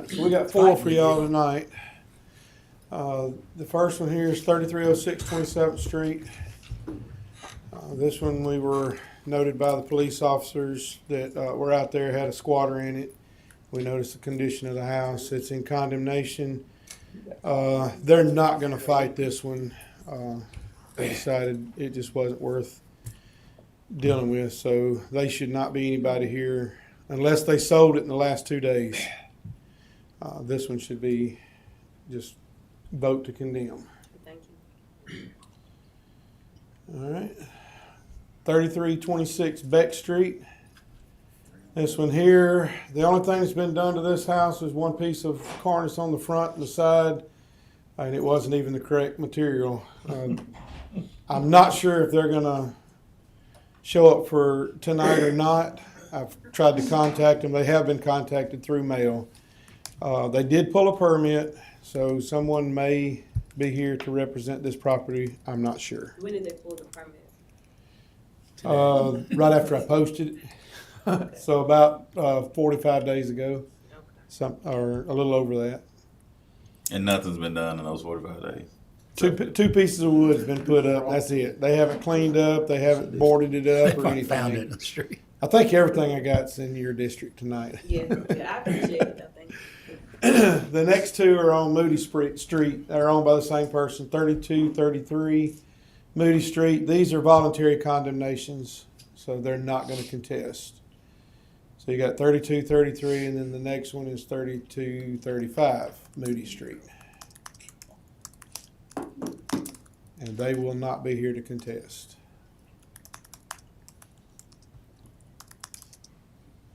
So we got four for y'all tonight. The first one here is 3306 27th Street. This one we were noted by the police officers that were out there, had a squatter in it. We noticed the condition of the house. It's in condemnation. They're not going to fight this one. They decided it just wasn't worth dealing with, so they should not be anybody here unless they sold it in the last 2 days. This one should be just vote to condemn. Thank you. All right. 3326 Beck Street. This one here, the only thing that's been done to this house is one piece of cornice on the front and the side, and it wasn't even the correct material. I'm not sure if they're gonna show up for tonight or not. I've tried to contact them. They have been contacted through mail. They did pull a permit, so someone may be here to represent this property. I'm not sure. When did they pull the permit? Right after I posted it. Okay. So about 45 days ago, Okay. or a little over that. And nothing's been done in those 45 days. Two pieces of wood's been put up. That's it. They haven't cleaned up. They haven't boarded it up or They found it in anything. the street. I think everything I got's in your district tonight. Yeah, I appreciate it, I think. The next two are on Moody Street. They're owned by the same person, 3233 Moody Street. These are voluntary condemnations, so they're not going to contest. So you got 3233, and then the next one is 3235 Moody Street. And they will not be here to contest.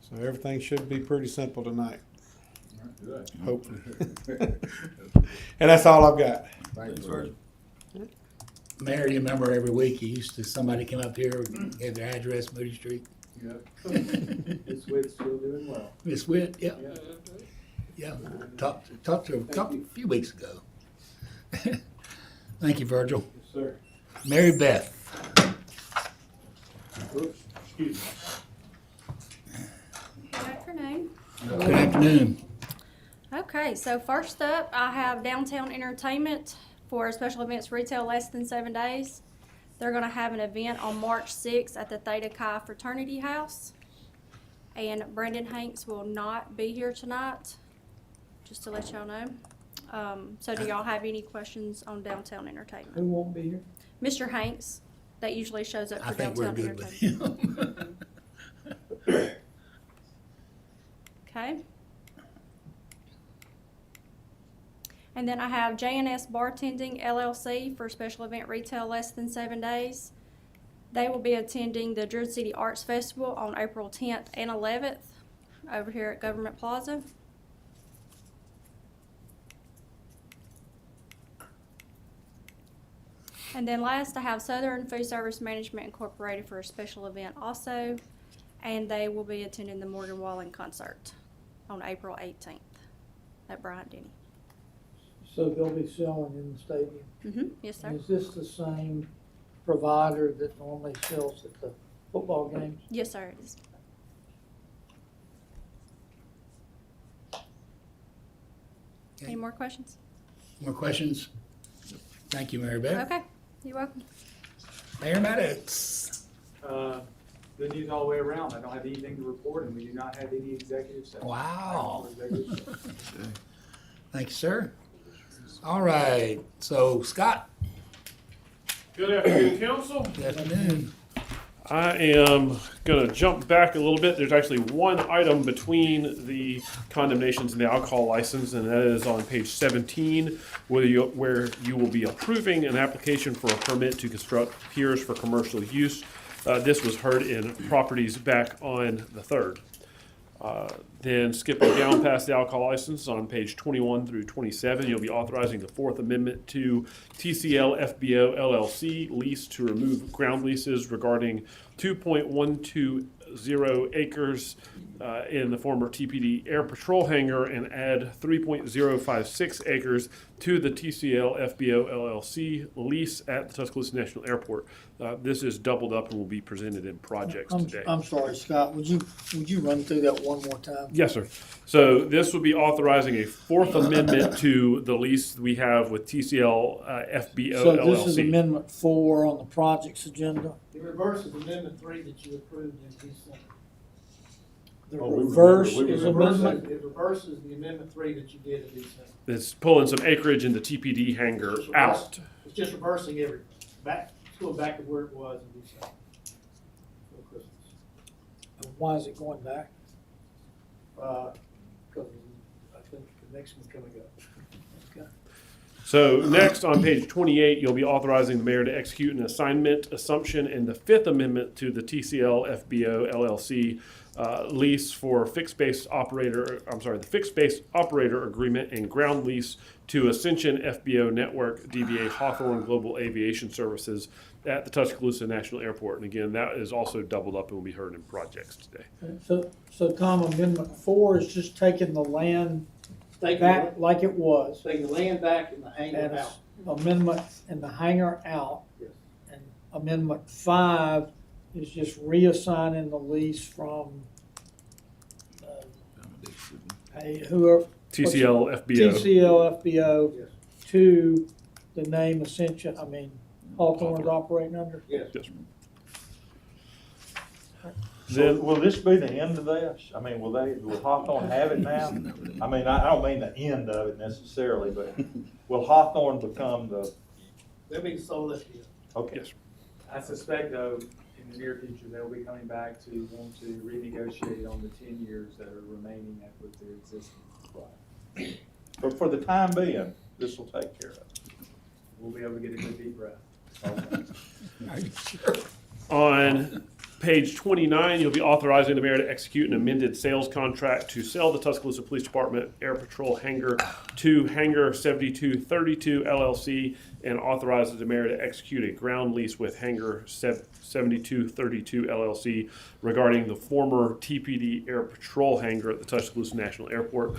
So everything should be pretty simple tonight. Good. Hopefully. And that's all I've got. Thanks, Virgil. Mayor, you remember every week somebody came up here, gave their address, Moody Street. Yep. This week's still doing well. Miss Witt, yeah, Yeah. yeah. Talked to her a few weeks ago. Thank you, Virgil. Yes, sir. Mary Beth. Oops, excuse me. Good afternoon. Good afternoon. Okay, so first up, I have Downtown Entertainment for special events retail less than 7 days. They're going to have an event on March 6th at the Theta Chi Fraternity House. And Brandon Hanks will not be here tonight, just to let y'all know. So do y'all have any questions on Downtown Entertainment? Who won't be here? Mr. Hanks, that usually shows up I for think we're Downtown good with Entertainment. him. Okay. And then I have J&S Bartending LLC for special event retail less than 7 days. They will be attending the Druid City Arts Festival on April 10th and 11th over here at Government Plaza. And then last, I have Southern Food Service Management Incorporated for a special event also, and they will be attending the Morgan Wallen concert on April 18th at Bryant-Denny. So they'll be selling in the stadium. Yes, sir. Is this the same provider that normally sells at the football games? Yes, sir, it is. Any more questions? More questions? Thank you, Mary Beth. Okay, you're welcome. Mayor Maddox. Good news all the way around. I don't have anything to report, and we do not have any executive session. Wow. Executive session. Thank you, sir. All right, so Scott, Good afternoon, council. good afternoon. I am going to jump back a little bit. There's actually one item between the condemnations and the alcohol license, and that is on page 17, where you will be approving an application for a permit to construct piers for commercial use. This was heard in properties back on the 3rd. Then skipping down past the alcohol license on page 21 through 27, you'll be authorizing the Fourth Amendment to TCL FBO LLC lease to remove ground leases regarding 2.120 acres in the former TPD Air Patrol hangar and add 3.056 acres to the TCL FBO LLC lease at the Tuscaloosa National Airport. This is doubled up and will be presented in projects today. I'm sorry, Scott, would you run through that one more time? Yes, sir. So this would be authorizing a fourth amendment to the lease we have with TCL FBO So LLC. this is Amendment 4 on the project's agenda? It reverses Amendment 3 that you approved in December. The reverse is Amendment? It reverses the Amendment 3 that you did in December. It's pulling some acreage in the TPD hangar out. It's just reversing everything, it's going back to where it was in December. For Christmas. Why is it going back? Because I think the next one's coming up. Okay. So next on page 28, you'll be authorizing the mayor to execute an assignment assumption in the Fifth Amendment to the TCL FBO LLC lease for the fixed base operator agreement and ground lease to Ascension FBO Network DBA Hawthorne Global Aviation Services at the Tuscaloosa National Airport. And again, that is also doubled up and will be heard in projects today. So Tom, Amendment 4 is just taking the land back like it was. Taking the land back and the hangar And out. amendment and the hangar out. Yes. And Amendment 5 is just reassigning the lease from whoever. TCL FBO. TCL FBO Yes. to the name Ascension, Hawthorne's operating under. Yes. Yes. So Then, will this be the end of this? I mean, will Hawthorne have it now? I mean, I don't mean the end of it necessarily, but will Hawthorne become They'll be sold this year. okay. yes. I suspect though, in the near future, they'll be coming back to want to renegotiate on the 10 years that are remaining with their existing. But for the time being, this will take care of it. We'll be able to get a good deep breath. Okay. On page 29, you'll be authorizing the mayor to execute an amended sales contract to sell the Tuscaloosa Police Department Air Patrol hangar to Hangar 7232 LLC and authorizes the mayor to execute a ground lease with Hangar 7232 LLC regarding the former TPD Air Patrol hangar at the Tuscaloosa National Airport.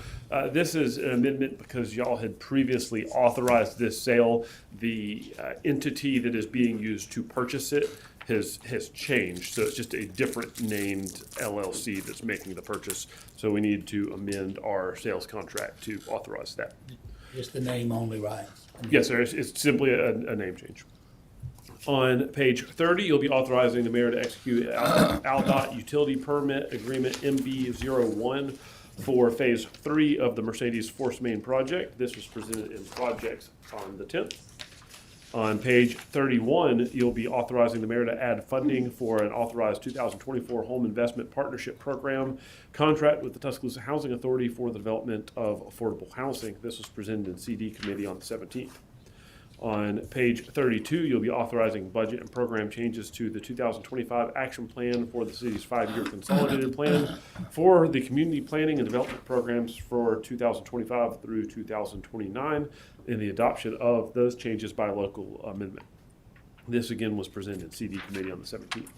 This is an amendment because y'all had previously authorized this sale. The entity that is being used to purchase it has changed, so it's just a different named LLC that's making the purchase. So we need to amend our sales contract to authorize that. Just the name only, right? Yes, sir, it's simply a name change. On page 30, you'll be authorizing the mayor to execute AlDOT utility permit agreement MB01 for phase 3 of the Mercedes Force Main project. This was presented in projects on the 10th. On page 31, you'll be authorizing the mayor to add funding for an authorized 2024 Home Investment Partnership Program contract with the Tuscaloosa Housing Authority for the development of affordable housing. This was presented in CD committee on the 17th. On page 32, you'll be authorizing budget and program changes to the 2025 action plan for the city's 5-year consolidated plan for the community planning and development programs for 2025 through 2029 and the adoption of those changes by local amendment. This again was presented in CD committee on the 17th.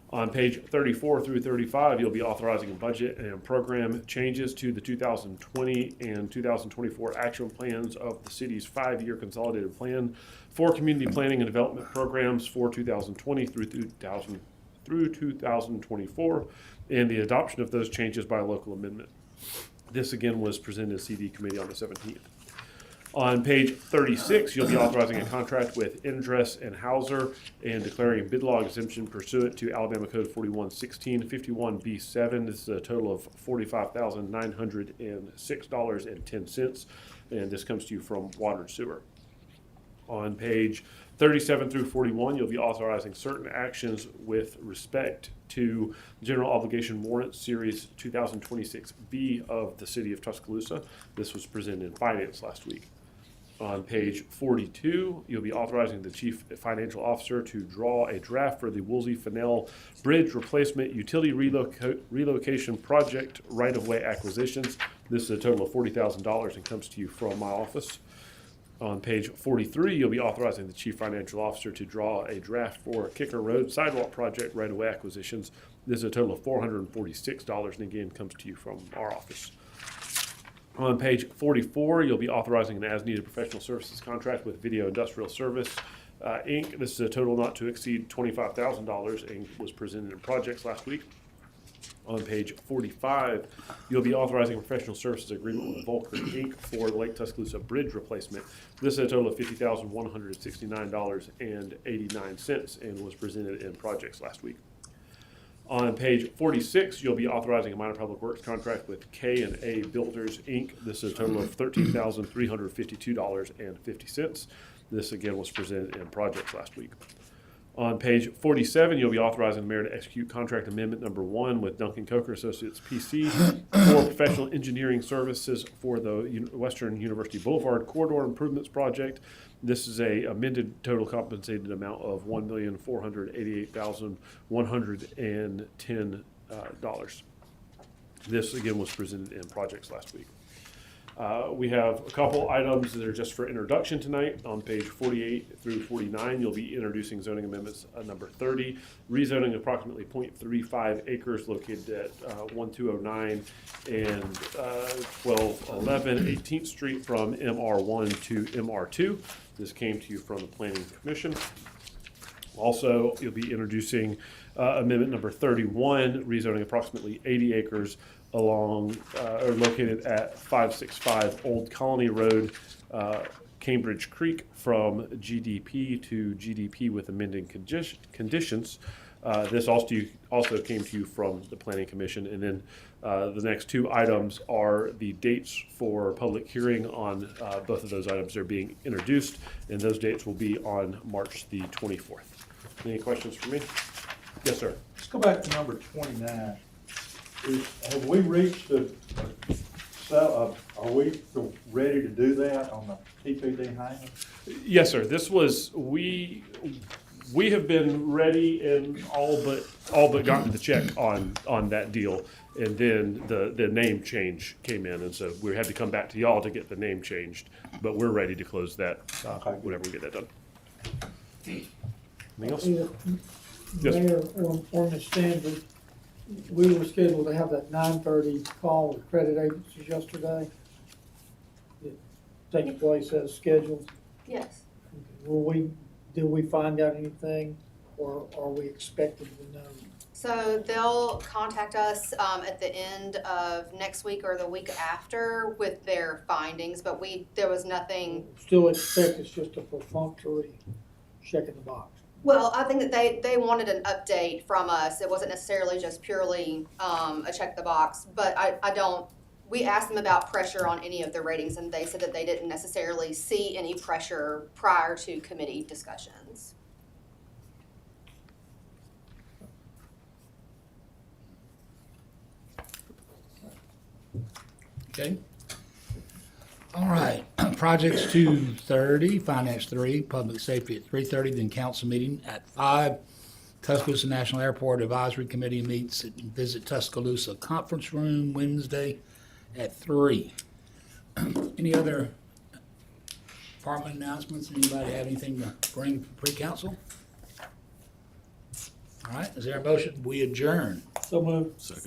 On page 34 through 35, you'll be authorizing budget and program changes to the 2020 and 2024 action plans of the city's 5-year consolidated plan for community planning and development programs for 2020 through 2024, and the adoption of those changes by local amendment. This again was presented in CD committee on the 17th. On page 36, you'll be authorizing a contract with Indress and Hauser and declaring bid law exemption pursuant to Alabama Code 411651B7. This is a total of $45,906.10, and this comes to you from Water and Sewer. On page 37 through 41, you'll be authorizing certain actions with respect to General Obligation Warrant Series 2026B of the City of Tuscaloosa. This was presented in Finance last week. On page 42, you'll be authorizing the Chief Financial Officer to draw a draft for the Woolsey-Fennell Bridge Replacement Utility Relocation Project right-of-way acquisitions. This is a total of $40,000 and comes to you from my office. On page 43, you'll be authorizing the chief financial officer to draw a draft for Kicker Road sidewalk project right-of-way acquisitions. This is a total of $446, and again, comes to you from our office. On page 44, you'll be authorizing an as-needed professional services contract with Video Industrial Service, Inc. This is a total not to exceed $25,000 and was presented in projects last week. On page 45, you'll be authorizing a professional services agreement with Volker Inc. for the Lake Tuscaloosa Bridge replacement. This is a total of $50,169.89 and was presented in projects last week. On page 46, you'll be authorizing a minor public works contract with K&A Builders Inc. This is a total of $13,352.50. This again was presented in projects last week. On page 47, you'll be authorizing the mayor to execute contract amendment number 1 with Duncan Coker Associates PC for professional engineering services for the Western University Boulevard Corridor Improvements Project. This is a amended total compensated amount of $1,488,110. This again was presented in projects last week. We have a couple items that are just for introduction tonight. On page 48 through 49, you'll be introducing zoning amendments number 30, rezoning approximately 0.35 acres located at 1209 and 1211 18th Street from MR1 to MR2. This came to you from the Planning Commission. Also, you'll be introducing amendment number 31, rezoning approximately 80 acres along or located at 565 Old Colony Road, Cambridge Creek, from GDP to GDP with amending conditions. This also came to you from the Planning Commission. And then the next two items are the dates for public hearing on both of those items. Are being introduced, and those dates will be on March the 24th. Any questions for me? Yes, sir. Let's go back to number 29. Have we reached are we ready to do that on the TPD hangar? Yes, sir. This was, we have been ready and all but gotten the check on that deal. And then the name change came in, and so we had to come back to y'all to get the name changed. But we're ready to close that whenever we get that done. Anything else? Yes, sir. Mayor, on the standard, we were scheduled to have that 9:30 call with credit agencies yesterday. It takes place as scheduled. Yes. Did we find out anything, or are we expected to know? So they'll contact us at the end of next week or the week after with their findings, but there was nothing. Still expect it's just a perfunctory check in the box. Well, I think that they wanted an update from us. It wasn't necessarily just purely a check the box, but we asked them about pressure on any of the ratings, and they said that they didn't necessarily see any pressure prior to committee discussions. Okay. All right, projects 2:30, finance 3, public safety at 3:30, then council meeting at 5. Tuscaloosa National Airport Advisory Committee meets at Visit Tuscaloosa Conference Room Wednesday at 3. Any other department announcements? Anybody have anything to bring pre-council? All right, is there a motion? We adjourn. So moved. Second.